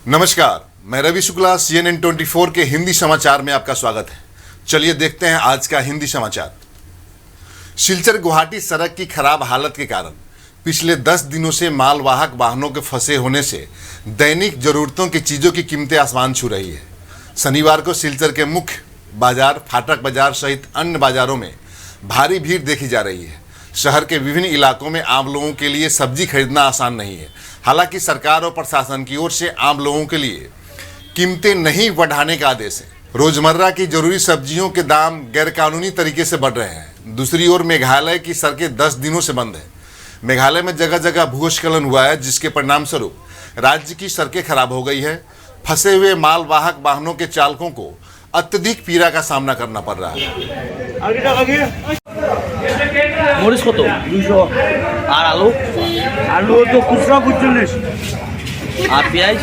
नमस्कार, मैं रवि शुक्ला CNN 24 के हिंदी समाचार में आपका स्वागत है। चलिए देखते हैं आज का हिंदी समाचार। सिलचर गुवाहाटी सड़क की खराब हालत के कारण पिछले 10 दिनों से मालवाहक वाहनों के फंसे होने से दैनिक जरूरतों की चीज़ों की कीमतें आसमान छू रही है। शनिवार को सिलचर के मुख्य बाजार फाटक बाजार सहित अन्य बाजारों में भारी भीड़ देखी जा रही है। शहर के विभिन्न इलाकों में आम लोगों के लिए सब्जी खरीदना आसान नहीं है। हालांकि सरकार और प्रशासन की ओर से आम लोगों के लिए कीमतें नहीं बढ़ाने का आदेश है। रोजमर्रा की जरूरी सब्जियों के दाम गैरकानूनी तरीके से बढ़ रहे हैं। दूसरी ओर मेघालय की सड़कें 10 दिनों से बंद है। मेघालय में जगह जगह भूस्खलन हुआ है, जिसके परिणाम स्वरूप राज्य की सड़कें खराब हो गई है। फंसे हुए मालवाहक वाहनों के चालकों को अत्यधिक पीड़ा का सामना करना पड़ रहा है। মরিচ কত 200 আর আলু আলু তো খুচরা 45 আর পেঁয়াজ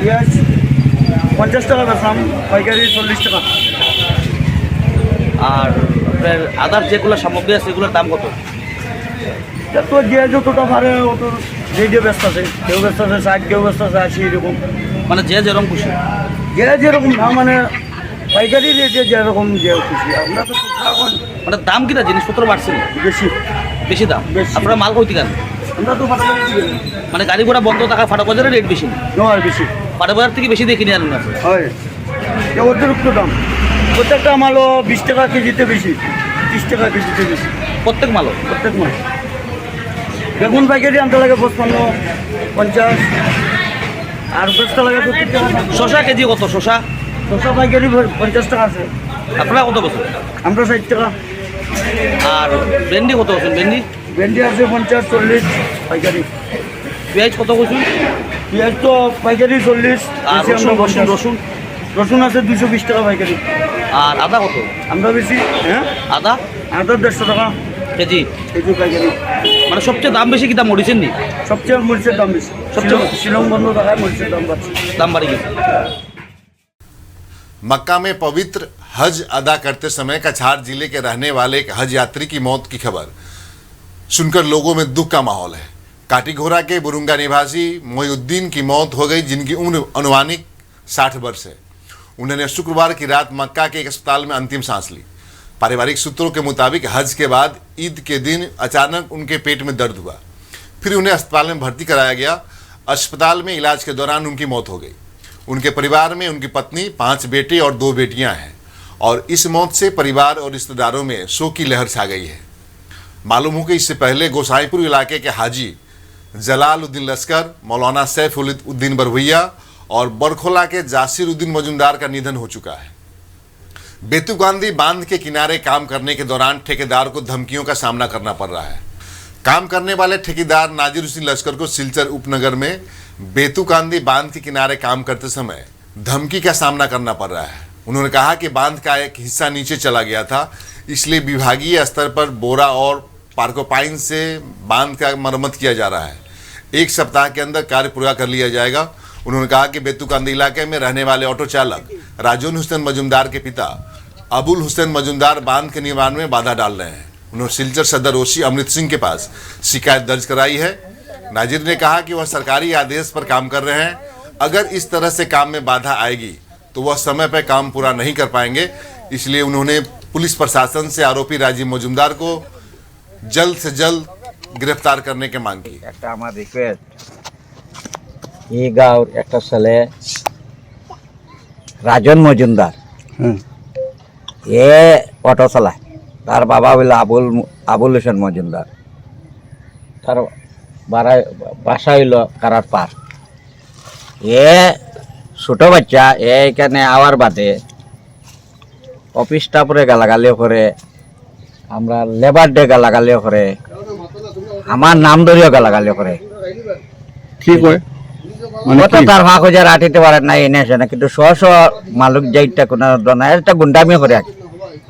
পেঁয়াজ 50 টাকা বেচাম পাইকারি 40 টাকা আর আপনার আদার যেগুলো সামগ্রী আছে সেগুলোর দাম কত? তো যে যতটা পারে অত যে ব্যস্ত আছে, কেউ ব্যস্ত আছে 60, কেউ ব্যস্ত আছে 80 এরকম, মানে যে যেরকম খুশি। যে যেরকম দাম মানে পাইকারি রেটে যেরকম যে খুশি। আমরা তো এখন মানে দাম কিনা জিনিসপত্র বাড়ছে না? বেশি বেশি দাম। বেশি। আপনারা মাল কইতে কেন? আমরা তো পাইকারি দিই মানে গাড়ি ঘোড়া বন্ধ থাকা ফাটা বাজারে রেট বেশি না? নয় বেশি ফাটা বাজার থেকে বেশি দিয়ে কিনে আনুন আছে। হয়, যে অতিরিক্ত দাম। প্রত্যেকটা মালও 20 টাকা কেজিতে বেশি, 30 টাকা কেজিতে বেশি প্রত্যেক মালও। প্রত্যেক মাল। বেগুন পাইকারি আনতে লাগে 55, 50 আর বেচতে লাগে 70 টাকা। শশা কেজি কত? শশা শসা পাইকারি 50 টাকা আছে, আপনারা কত বছর? আমরা 60 টাকা। আর ভেন্ডি কত বছর? ভেন্ডি ভেন্ডি আছে 50, 40 পাইকারি। পেঁয়াজ কত বছর? পেঁয়াজ তো পাইকারি 40। আর বেশি আমরা রসুন? 50। রসুন রসুন আছে 220 টাকা পাইকারি। আর আদা কত? আমরা বেশি আদা আদা 150 টাকা কেজি। কেজি পাইকারি। মানে সবচেয়ে দাম বেশি কি দাম মরিচের নি? সবচেয়ে মরিচের দাম বেশি। সবচেয়ে শিলং বন্ধ থাকায় মরিচের দাম বাড়ছে। দাম বাড়ি গেছে। मक्का में पवित्र हज अदा करते समय कछार जिले के रहने वाले एक हज यात्री की मौत की खबर सुनकर लोगों में दुख का माहौल है। काटीघोरा के बुरुंगा निवासी मोहिउद्दीन की मौत हो गई, जिनकी उम्र अनुमानिक 60 वर्ष है। उन्होंने शुक्रवार की रात मक्का के एक अस्पताल में अंतिम सांस ली। पारिवारिक सूत्रों के मुताबिक हज के बाद ईद के दिन अचानक उनके पेट में दर्द हुआ, फिर उन्हें अस्पताल में भर्ती कराया गया। अस्पताल में इलाज के दौरान उनकी मौत हो गई। उनके परिवार में उनकी पत्नी, 5 बेटे और 2 बेटियां हैं और इस मौत से परिवार और रिश्तेदारों में शोक की लहर छा गई है। मालूम हो कि इससे पहले गोसाईपुर इलाके के हाजी जलालुद्दीन लश्कर, मौलाना सैफुद्दीन बरवैया और बरखोला के जासिरुद्दीन मजुमदार का निधन हो चुका है। बेतुगांधी बांध के किनारे काम करने के दौरान ठेकेदार को धमकियों का सामना करना पड़ रहा है। काम करने वाले ठेकेदार नाजिर हुसैन लश्कर को सिलचर उपनगर में बेतुकांदी बांध के किनारे काम करते समय धमकी का सामना करना पड़ रहा है। उन्होंने कहा कि बांध का एक हिस्सा नीचे चला गया था, इसलिए विभागीय स्तर पर बोरा और पार्कोपाइन से बांध का मरम्मत किया जा रहा है। 1 सप्ताह के अंदर कार्य पूरा कर लिया जाएगा। उन्होंने कहा कि बेतुकांदी इलाके में रहने वाले ऑटो चालक राजौन हुसैन मजुमदार के पिता अबुल हुसैन मजुमदार बांध के निर्माण में बाधा डाल रहे हैं। उन्होंने सिलचर सदर ओसी अमृत सिंह के पास शिकायत दर्ज कराई है। नाजिर ने कहा कि वह सरकारी आदेश पर काम कर रहे हैं। अगर इस तरह से काम में बाधा आएगी तो वह समय पर काम पूरा नहीं कर पाएंगे, इसलिए उन्होंने पुलिस प्रशासन से आरोपी राजीव मजुमदार को जल्द से जल्द गिरफ्तार करने की मांग की। একটা আমার রিকোয়েস্ট, এই গাঁওর একটা ছেলে রাজন মজুমদার, এ অটো চালায়। তার বাবা হইল আবুল হোসেন মজুমদার। তার বাসা হইল কারার পার। এ ছোট বাচ্চা, এখানে আওয়ার বাদে অফিস স্টাফরে গালাগালিও করে, আমরা লেবার ডে গালাগালিও করে, আমার নাম ধরিও গালাগালিও করে। ঠিক হয় তার ভাগ হয়ে আটিতে পারে না, এনে আসে না, কিন্তু স্ব মালিক যাইটা কোনো একটা গুন্ডামি করে।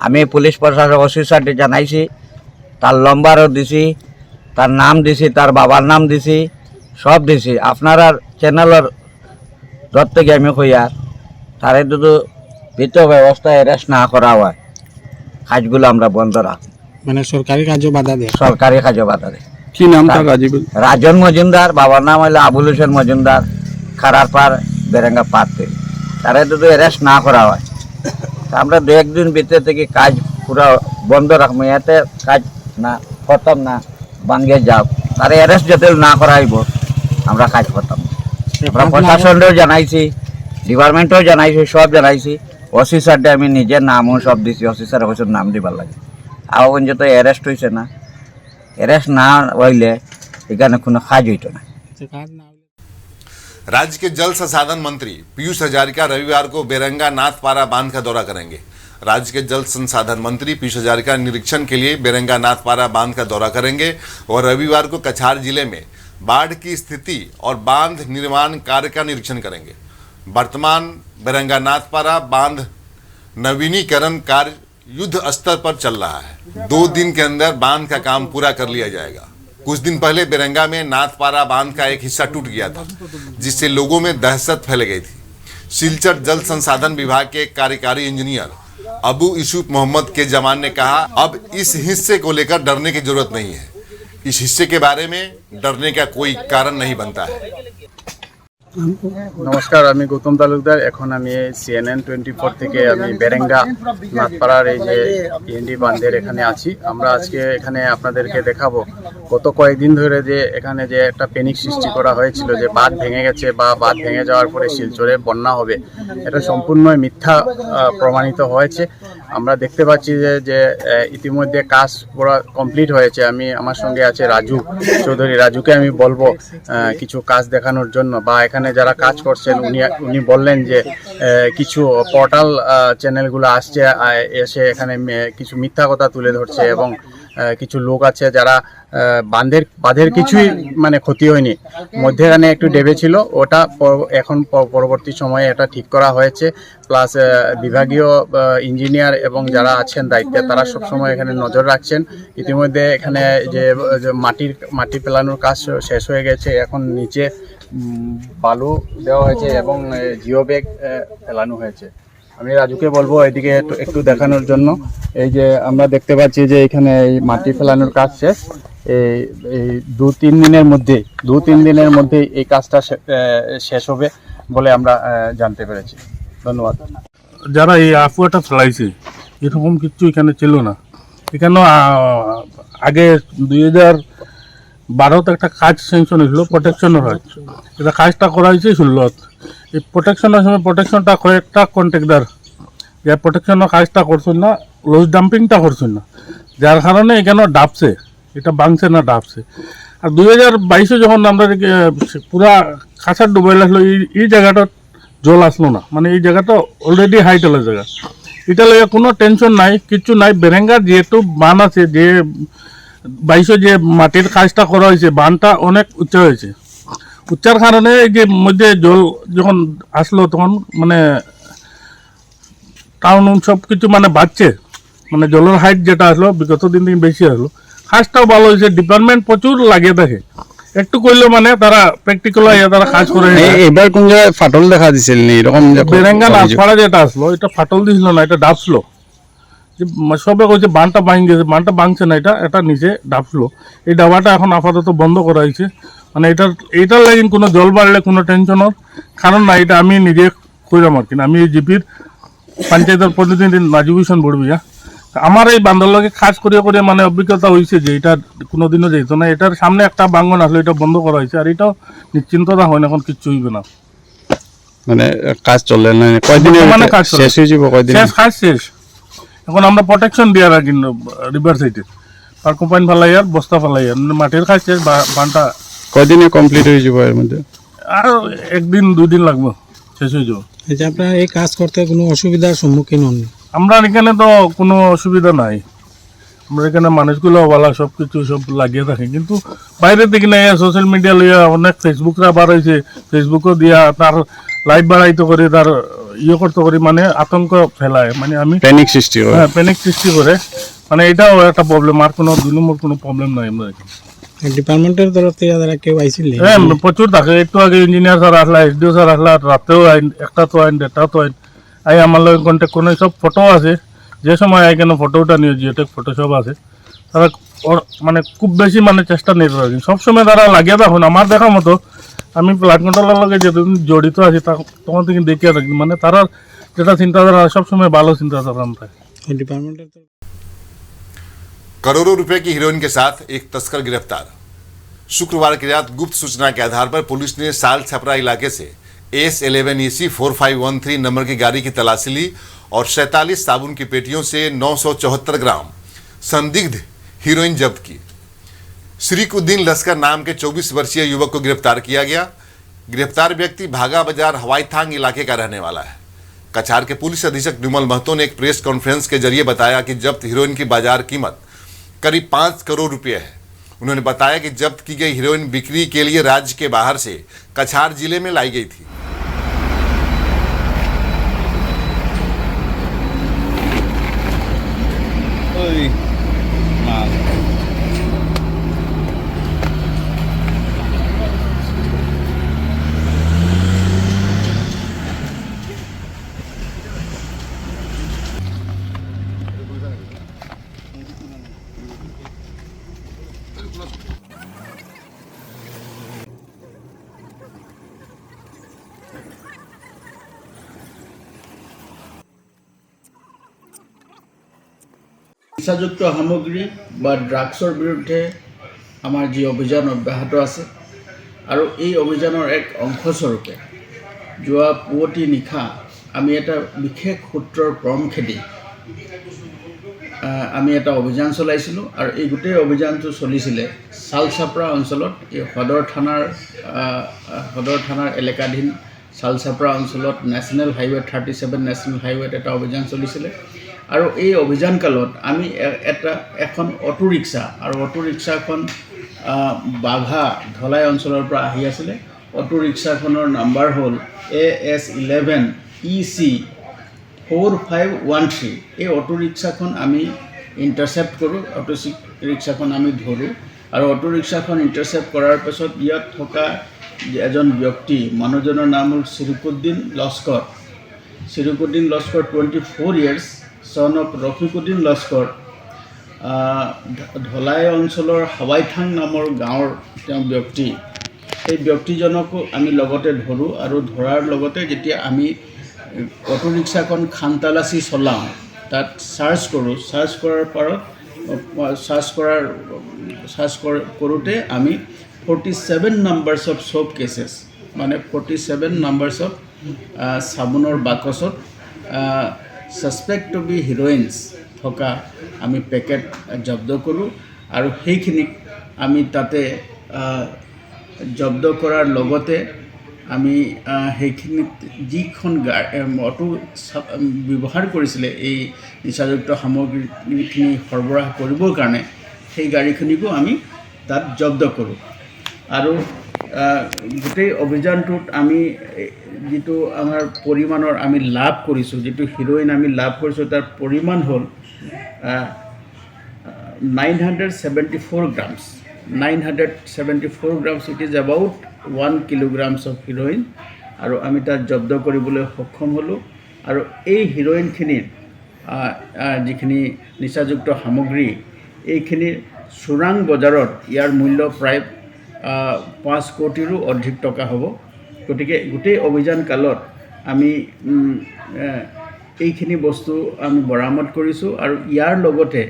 আমি পুলিশ প্রশাসক ওসি স্যারকে জানাইছি, তার নম্বরও দিছি, তার নাম দিছি, তার বাবার নাম দিছি, সব দিছি। আপনার চ্যানেলের ধরতে গিয়ে আমি কই আর তারে যদি ভিতর ব্যবস্থা অ্যারেস্ট না করা হয়, কাজগুলো আমরা বন্ধ রাখ। মানে সরকারি কাজও বাধা দেয়? সরকারি কাজও বাধা দেয়। কি নাম তার? রাজীব রাজন মজুমদার, বাবার নাম হইলো আবুল হোসেন মজুমদার। খারাপার বেরেঙ্গা পাতে তারা যদি অ্যারেস্ট না করা হয় তা আমরা 2-1 দিন ভিতরে থেকে কাজ পুরো বন্ধ রাখবো, এতে কাজ না খতম না ভাঙ্গে যাও, তারা অ্যারেস্ট যাতে না করা হইব আমরা কাজ খতম। আমরা প্রশাসনেও জানাইছি, ডিপার্টমেন্টেও জানাইছি, সব জানাইছি। ওসি স্যারটা আমি নিজের নামও সব দিছি, ওসি স্যার অবশ্য নাম দিবার লাগে। আর পর্যন্ত অ্যারেস্ট হয়েছে না, অ্যারেস্ট না হইলে এখানে কোনো কাজ হইতো না। राज्य के जल संसाधन मंत्री पीयूष हजारिका रविवार को बेरंगा नाथपारा बांध का दौरा करेंगे। राज्य के जल संसाधन मंत्री पीयूष हजारिका निरीक्षण के लिए बेरंगा नाथपारा बांध का दौरा करेंगे और रविवार को कछार जिले में बाढ़ की स्थिति और बांध निर्माण कार्य का निरीक्षण करेंगे। वर्तमान बेरंगा नाथपारा बांध नवीनीकरण कार्य युद्ध स्तर पर चल रहा है। 2 दिन के अंदर बांध का काम पूरा कर लिया जाएगा। कुछ दिन पहले बेरंगा में नाथपारा बांध का एक हिस्सा टूट गया था, जिससे लोगों में दहशत फैल गई थी। सिलचर जल संसाधन विभाग के कार्यकारी इंजीनियर अबू यूसुफ मोहम्मद के जमान ने कहा, अब इस हिस्से को लेकर डरने की जरूरत नहीं है। इस हिस्से के बारे में डरने का कोई कारण नहीं बनता है। নমস্কার, আমি গৌতম তালুকদার। এখন আমি CNN 24 থেকে আমি বেরেঙ্গা নাথপাড়ার এই যে ইএনডি বাঁধের এখানে আছি। আমরা আজকে এখানে আপনাদেরকে দেখাবো গত কয়েকদিন ধরে যে এখানে যে একটা প্যানিক সৃষ্টি করা হয়েছিল যে বাঁধ ভেঙে গেছে বা বাঁধ ভেঙে যাওয়ার পরে শিলচরে বন্যা হবে, এটা সম্পূর্ণ মিথ্যা প্রমাণিত হয়েছে। আমরা দেখতে পাচ্ছি যে ইতিমধ্যে কাজ পুরো কমপ্লিট হয়েছে। আমার সঙ্গে আছে রাজু চৌধুরী। রাজুকে আমি বলবো কিছু কাজ দেখানোর জন্য, বা এখানে যারা কাজ করছেন উনি বললেন যে কিছু পোর্টাল চ্যানেলগুলো আসছে, এসে এখানে কিছু মিথ্যা কথা তুলে ধরছে এবং কিছু লোক আছে যারা বাঁধের কিছুই মানে ক্ষতি হয়নি, মধ্যেখানে একটু ডেবে ছিল, ওটা এখন পরবর্তী সময়ে এটা ঠিক করা হয়েছে। প্লাস বিভাগীয় ইঞ্জিনিয়ার এবং যারা আছেন দায়িত্বে তারা সবসময় এখানে নজর রাখছেন। ইতিমধ্যে এখানে যে মাটি পেলানোর কাজ শেষ হয়ে গেছে, এখন নিচে বালু দেওয়া হয়েছে এবং জিও ব্যাগ ফেলানো হয়েছে। আমি রাজুকে বলবো এদিকে একটু দেখানোর জন্য। এই যে আমরা দেখতে পাচ্ছি যে এখানে এই মাটি ফেলানোর কাজ শেষ, এই 2-3 দিনের মধ্যে এই কাজটা শেষ হবে বলে আমরা জানতে পেরেছি। ধন্যবাদ। যারা এই আফুয়াটা ফেলাইছে এরকম কিছু এখানে ছিল না। এখানে আগে 2012তে একটা কাজ স্যাংশন হয়েছিল প্রোটেকশনের হয়, এটা কাজটা করা হয়েছে 16। এই প্রোটেকশনের সময় প্রোটেকশনটা কয়েকটা কন্ট্রাক্টর যে প্রোটেকশনের কাজটা করছেন না, লুজ ডাম্পিংটা করছেন না, যার কারণে এখানে ডাবছে, এটা ভাঙছে না ডাবছে। আর 2022-এ যখন আমরা পুরা কাঁচার ডুবাই লাগলো, এই জায়গাটা জল আসলো না, মানে এই জায়গাটা অলরেডি হাইটেলের জায়গা, এটা লেগে কোনো টেনশন নাই, কিচ্ছু নাই। বেরেঙ্গার যেহেতু বান আছে, যে 22-এ যে মাটির কাজটা করা হয়েছে, বানটা অনেক উঁচা হয়েছে, উচ্চার কারণে এই যে মধ্যে জল যখন আসলো তখন মানে টাউন সব কিছু মানে বাড়ছে, মানে জলের হাইট যেটা আসলো বিগত দিন বেশি আসলো। কাজটাও ভালো হয়েছে, ডিপার্টমেন্ট প্রচুর লাগিয়ে থাকে, একটু করলেও মানে তারা প্র্যাকটিক্যাল তারা কাজ করে। এবার কোন জায়গায় ফাটল দেখা দিছিল এরকম? বেরেঙ্গা নাথপাড়া যেটা আসলো এটা ফাটল দিছিল না, এটা ডাবছিল। যে সবে কইছে বানটা ভাঙ গেছে, বানটা ভাঙছে না, এটা নিচে ডাবছিল। এই ডাবাটা এখন আপাতত বন্ধ করা হয়েছে, মানে এটার লাগে কোনো জল বাড়লে কোনো টেনশনের কারণ না। এটা আমি নিজে কইলাম আর কি, আমি এই জিপির পঞ্চায়েতের প্রতিনিধি নাজিব হোসেন বড়বিয়া, আমার এই বান্ধব লগে কাজ করিয়া মানে অভিজ্ঞতা হয়েছে যে এটা কোনোদিনও যেত না। এটার সামনে একটা বাঙ্গন আসলো, এটা বন্ধ করা হয়েছে, আর এটাও নিশ্চিন্ততা হয় না, এখন কিচ্ছু হইবে না, মানে কাজ চলে না। কয়দিনে মানে কাজ শেষ হয়ে যাবে? কয়দিন কাজ শেষ? এখন আমরা প্রোটেকশন দিয়ে রাখি রিভার সাইডে, আর কোম্পানি ফালাইয়ার বস্তা ফালাইয়ার, মাটির কাজ শেষ। বানটা কয়দিনে কমপ্লিট হয়ে যাবে? এর মধ্যে আর 1-2 দিন লাগবে, শেষ হয়ে যাবে। আপনারা এই কাজ করতে কোনো অসুবিধার সম্মুখীন হন? আমরা এখানে তো কোনো অসুবিধা নাই, আমরা এখানে মানুষগুলো ভালো, সব কিছু সব লাগিয়ে থাকি, কিন্তু বাইরে থেকে না সোশ্যাল মিডিয়া লইয়া অনেক ফেসবুকরা বার হয়েছে, ফেসবুকও দিয়া তার লাইভ বাড়াইতে করে, তার করতে করি, মানে আতঙ্ক ফেলায়, মানে আমি প্যানিক সৃষ্টি করে, প্যানিক সৃষ্টি করে, মানে এটাও একটা প্রবলেম। আর কোনো দুই নম্বর কোনো প্রবলেম নাই আমরা এখানে। ডিপার্টমেন্টের তরফ থেকে যারা কেউ আইছিল? হ্যাঁ, প্রচুর থাকে। একটু আগে ইঞ্জিনিয়ার স্যার আসলা, SDO স্যার আসলা, রাতেও আইন, একটা তো আইন, দেড়টা তো আইন, আমার লোক কন্ট্যাক্ট কোনো সব ফটো আছে, যে সময় আই কেন ফটোটা নিয়ে জিওটেক ফটো সব আছে, তারা মানে খুব বেশি মানে চেষ্টা নিয়ে রাখেন, সবসময় তারা লাগিয়ে দেখুন। আমার দেখা মতো আমি ব্লাড কন্ট্রোলের লগে যেদিন জড়িত আছি তখন থেকে দেখিয়া থাকি মানে তারা যেটা চিন্তাধারা সবসময় ভালো চিন্তাধারা থাকে। ডিপার্টমেন্টের करोड़ों रुपए की हीरोइन के साथ एक तस्कर गिरफ्तार। शुक्रवार की रात गुप्त सूचना के आधार पर पुलिस ने साल छपरा इलाके से S11EC 4513 नंबर की गाड़ी की तलाशी ली और 47 साबुन की पेटियों से 974 ग्राम संदिग्ध हीरोइन जब्त की। शरीकुद्दीन लश्कर नाम के 24 वर्षीय युवक को गिरफ्तार किया गया। गिरफ्तार व्यक्ति भागा बाजार हवाई थांग इलाके का रहने वाला है। कछार के पुलिस अधीक्षक विमल महतो ने एक प्रेस कॉन्फ्रेंस के जरिए बताया कि जब्त हीरोइन की बाजार कीमत करीब 5 करोड़ रुपए है। उन्होंने बताया कि जब्त की गई हीरोइन बिक्री के लिए राज्य के बाहर से कछार जिले में लाई गई थी। নিচাযুক্ত সামগ্ৰী বা ড্ৰাগছৰ বিৰুদ্ধে আমাৰ যি অভিযান অব্যাহত আছে আৰু এই অভিযানৰ এক অংশস্বৰূপে যোৱা পুৱতি নিশা আমি এটা বিশেষ সূত্ৰৰ পৰম খেদি আমি এটা অভিযান চলাইছিলোঁ আৰু এই গোটেই অভিযানটো চলিছিলে চালচাপৰা অঞ্চলত এই সদৰ থানাৰ এলেকাধীন চালচাপৰা অঞ্চলত নেশ্যনেল হাইৱে 37 নেশ্যনেল হাইৱেত এটা অভিযান চলিছিলে আৰু এই অভিযান কালত আমি এখন অটো ৰিক্সা আৰু অটো ৰিক্সাখন বাঘা ধলাই অঞ্চলৰ পৰা আহি আছিলে। অটো ৰিক্সাখনৰ নাম্বাৰ হ'ল AS11EC 4513। এই অটো ৰিক্সাখন আমি ইণ্টাৰচেপ্ট কৰোঁ, অটো ৰিক্সাখন আমি ধৰোঁ আৰু অটো ৰিক্সাখন ইণ্টাৰচেপ্ট কৰাৰ পাছত ইয়াত থকা এজন ব্যক্তি মানুহজনৰ নাম হ'ল চিৰিকুদ্দিন Laskar. চিৰিকুদ্দিন Laskar 24 years, son of Rafikuddin Laskar. Dhalai অঞ্চলৰ হাৱাইথাং নামৰ গাঁৱৰ তেওঁ ব্যক্তি। এই ব্যক্তিজনকো আমি লগতে ধৰোঁ আৰু ধৰাৰ লগতে যেতিয়া আমি অটো ৰিক্সাখন খানতালাচি চলাওঁ তাত চাৰ্চ কৰোঁ। চাৰ্চ কৰোঁতে আমি 47 নাম্বাৰ্ছ অফ চ'প কেছেছ মানে 47 নাম্বাৰ্ছ অফ চাবোনৰ বাকচত সাসপেক্ট টু বি হিৰোইনছ থকা আমি পেকেট জব্দ কৰোঁ আৰু সেইখিনিক আমি তাতে জব্দ কৰাৰ লগতে আমি সেইখিনিত যিখন অটো ব্যৱহাৰ কৰিছিলে এই নিচাযুক্ত সামগ্ৰীখিনি সৰবৰাহ কৰিবৰ কাৰণে সেই গাড়ীখনিকো আমি তাত জব্দ কৰোঁ আৰু গোটেই অভিযানটোত আমি যিটো আমাৰ পৰিমাণৰ আমি লাভ কৰিছোঁ, যিটো হিৰোইন আমি লাভ কৰিছোঁ তাৰ পৰিমাণ হ'ল 974 grams. 974 grams, it is about 1 kilograms of heroin আৰু আমি তাত জব্দ কৰিবলৈ সক্ষম হ'লোঁ। আৰু এই হিৰোইনখিনিৰ যিখিনি নিচাযুক্ত সামগ্ৰী এইখিনিৰ চোৰাং বজাৰত ইয়াৰ মূল্য প্ৰায় 5 কোটিৰো অধিক টকা হ'ব। গতিকে গোটেই অভিযান কালত আমি এইখিনি বস্তু আমি বৰামদ কৰিছোঁ আৰু ইয়াৰ লগতে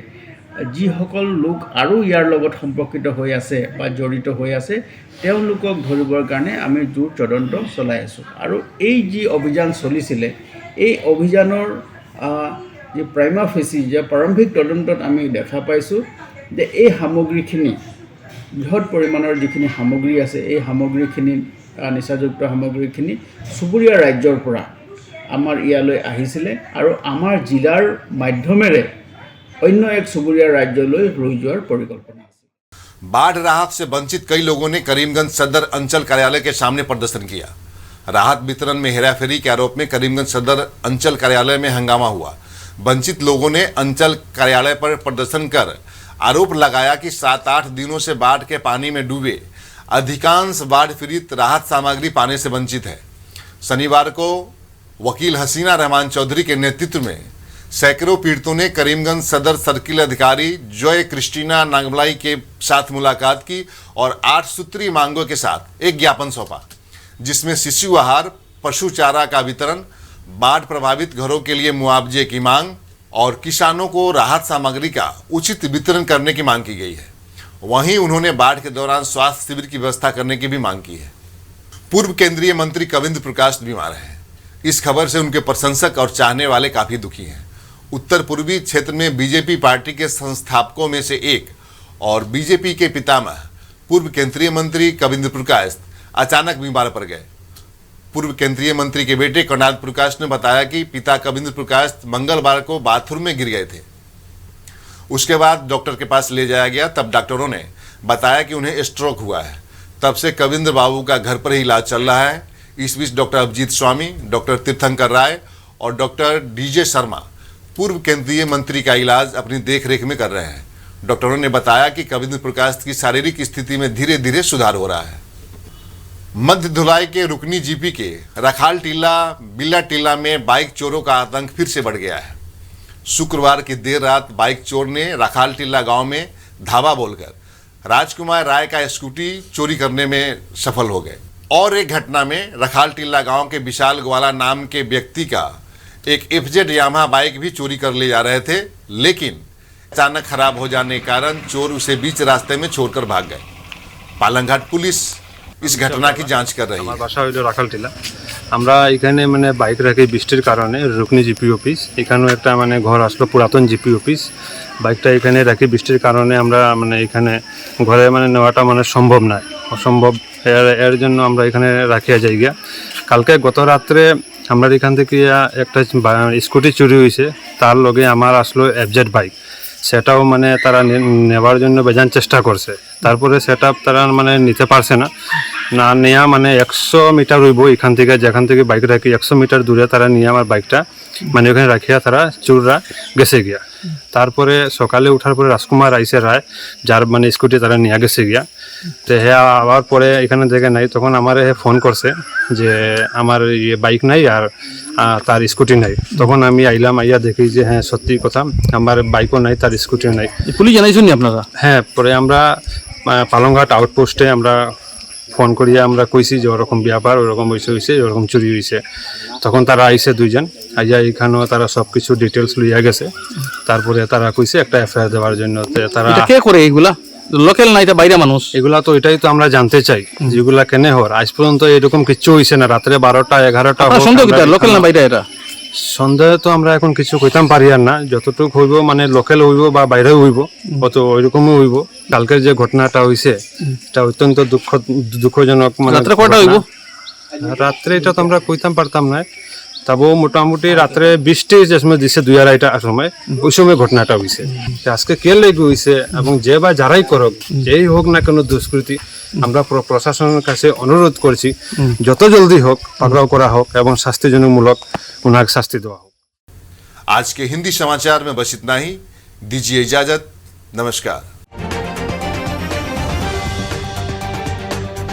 যিসকল লোক আৰু ইয়াৰ লগত সম্পৰ্কিত হৈ আছে বা জড়িত হৈ আছে তেওঁলোকক ধৰিবৰ কাৰণে আমি জোৰ তদন্ত চলাই আছোঁ। আৰু এই যি অভিযান চলিছিলে এই অভিযানৰ যি প্ৰাইমা ফেচি যে প্ৰাৰম্ভিক তদন্তত আমি দেখা পাইছোঁ যে এই সামগ্ৰীখিনি বৃহৎ পৰিমাণৰ যিখিনি সামগ্ৰী আছে এই সামগ্ৰীখিনি নিচাযুক্ত সামগ্ৰীখিনি চুবুৰীয়া ৰাজ্যৰ পৰা আমাৰ ইয়ালৈ আহিছিলে আৰু আমাৰ জিলাৰ মাধ্যমেৰে अन्य एक सुबुरिया राज्य रुई जोर परिकल्पना। बाढ़ राहत से वंचित कई लोगों ने करीमगंज सदर अंचल कार्यालय के सामने प्रदर्शन किया। राहत वितरण में हेराफेरी के आरोप में करीमगंज सदर अंचल कार्यालय में हंगामा हुआ। वंचित लोगों ने अंचल कार्यालय पर प्रदर्शन कर आरोप लगाया कि 7-8 दिनों से बाढ़ के पानी में डूबे अधिकांश बाढ़ पीड़ित राहत सामग्री पाने से वंचित है। शनिवार को वकील हसीना रहमान चौधरी के नेतृत्व में सैकड़ों पीड़ितों ने करीमगंज सदर सर्किल अधिकारी जॉय क्रिस्टीना नागमलाई के साथ मुलाकात की और 8 सूत्री मांगों के साथ एक ज्ञापन सौंपा, जिसमें शिशु आहार, पशु चारा का वितरण, बाढ़ प्रभावित घरों के लिए मुआवजे की मांग और किसानों को राहत सामग्री का उचित वितरण करने की मांग की गई है। वहीं उन्होंने बाढ़ के दौरान स्वास्थ्य शिविर की व्यवस्था करने की भी मांग की है। पूर्व केंद्रीय मंत्री कविंद्र प्रकाश बीमार हैं। इस खबर से उनके प्रशंसक और चाहने वाले काफी दुखी हैं। उत्तर पूर्वी क्षेत्र में बीजेपी पार्टी के संस्थापकों में से एक और बीजेपी के पितामह पूर्व केंद्रीय मंत्री कविंद्र प्रकाश अचानक बीमार पड़ गए। पूर्व केंद्रीय मंत्री के बेटे कर्नाल प्रकाश ने बताया कि पिता कविंद्र प्रकाश मंगलवार को बाथरूम में गिर गए थे। उसके बाद डॉक्टर के पास ले जाया गया, तब डॉक्टरों ने बताया कि उन्हें स्ट्रोक हुआ है। तब से कविंद्र बाबू का घर पर ही इलाज चल रहा है। इस बीच डॉक्टर अभिजीत स्वामी, डॉक्टर तीर्थंकर राय और डॉक्टर डीजे शर्मा पूर्व केंद्रीय मंत्री का इलाज अपनी देखरेख में कर रहे हैं। डॉक्टरों ने बताया कि कविंद्र प्रकाश की शारीरिक स्थिति में धीरे धीरे सुधार हो रहा है। मध्य धुलाई के रुकनी जीपी के रखाल टीला बिल्ला टीला में बाइक चोरों का आतंक फिर से बढ़ गया है। शुक्रवार की देर रात बाइक चोर ने रखाल टीला गांव में धावा बोलकर राजकुमार राय का स्कूटी चोरी करने में सफल हो गए। और एक घटना में रखाल टीला गांव के विशाल ग्वाला नाम के व्यक्ति का एक FZ यामाहा बाइक भी चोरी कर ले जा रहे थे, लेकिन अचानक खराब हो जाने के कारण चोर उसे बीच रास्ते में छोड़कर भाग गए। पालंघाट पुलिस इस घटना की जांच कर रही है। আমার বাসা হইল রাখালটিলা। আমরা এখানে মানে বাইক রাখি বৃষ্টির কারণে রুকনি জিপি অফিস, এখানেও একটা মানে ঘর আসলো পুরাতন জিপি অফিস। বাইকটা এখানে রাখি বৃষ্টির কারণে আমরা মানে এখানে ঘরে মানে নেওয়াটা মানে সম্ভব নয়, অসম্ভব। এর জন্য আমরা এখানে রাখিয়া যাই গিয়া। কালকে গত রাত্রে আমরা এখান থেকে একটা স্কুটি চুরি হয়েছে, তার লগে আমার আসলো FZ বাইক। সেটাও মানে তারা নেওয়ার জন্য বেজান চেষ্টা করছে, তারপরে সেটা তারা মানে নিতে পারছে না। না নেওয়া মানে 100 মিটার হইব এখান থেকে, যেখান থেকে বাইক রাখি 100 মিটার দূরে তারা নিয়ে আমার বাইকটা মানে ওখানে রাখিয়া তারা চোররা গেছে গিয়া। তারপরে সকালে উঠার পরে রাজকুমার আইসে রায়, যার মানে স্কুটি তারা নিয়ে গেছে গিয়া। তো হ্যাঁ আবার পরে এখানে জায়গা নাই, তখন আমার ফোন করছে যে আমার বাইক নাই আর তার স্কুটি নাই। তখন আমি আইলাম, আইয়া দেখি যে হ্যাঁ সত্যি কথা, আমার বাইকও নাই, তার স্কুটিও নাই। পুলিশ জানাইছেন নি আপনারা? হ্যাঁ, পরে আমরা পালংঘাট আউটপোস্টে আমরা ফোন করিয়া আমরা কইছি যে ওরকম ব্যাপার, ওরকম হয়েছে, ওরকম চুরি হয়েছে। তখন তারা আইসে দুইজন, আইয়া এইখানেও তারা সব কিছু ডিটেলস লইয়া গেছে। তারপরে তারা কইছে একটা FIR দেওয়ার জন্য। তারা কে করে এইগুলা? লোকাল না, এটা বাইরে মানুষ? এগুলা তো এটাই তো আমরা জানতে চাই, যেগুলা কেনে হর আজ পর্যন্ত এরকম কিছু হয়েছে না। রাত্রে 12টা 11টা সন্দেহ লোকাল না বাইরে? এটা সন্দেহ তো আমরা এখন কিছু কইতাম পারি আর না। যতটুকু হইব মানে লোকাল হইব বা বাইরে হইব, অত ওইরকমই হইব। কালকের যে ঘটনাটা হয়েছে এটা অত্যন্ত দুঃখজনক। মানে রাত্রে কয়টা হইব? রাত্রে এটা তো আমরা কইতাম পারতাম না, তবুও মোটামুটি রাত্রে বৃষ্টি যে সময় দিছে 2-2:30টার সময়, ওই সময় ঘটনাটা হয়েছে। আজকে কে লেগে হয়েছে এবং যে বা যারাই করুক, যেই হোক না কোনো দুষ্কৃতি, আমরা প্রশাসনের কাছে অনুরোধ করছি যত জলদি হোক পাকড়াও করা হোক এবং শাস্তিজনকমূলক उन्हें शास्ति देवा हो। आज के हिंदी समाचार में बस इतना ही। दीजिए इजाजत। नमस्कार।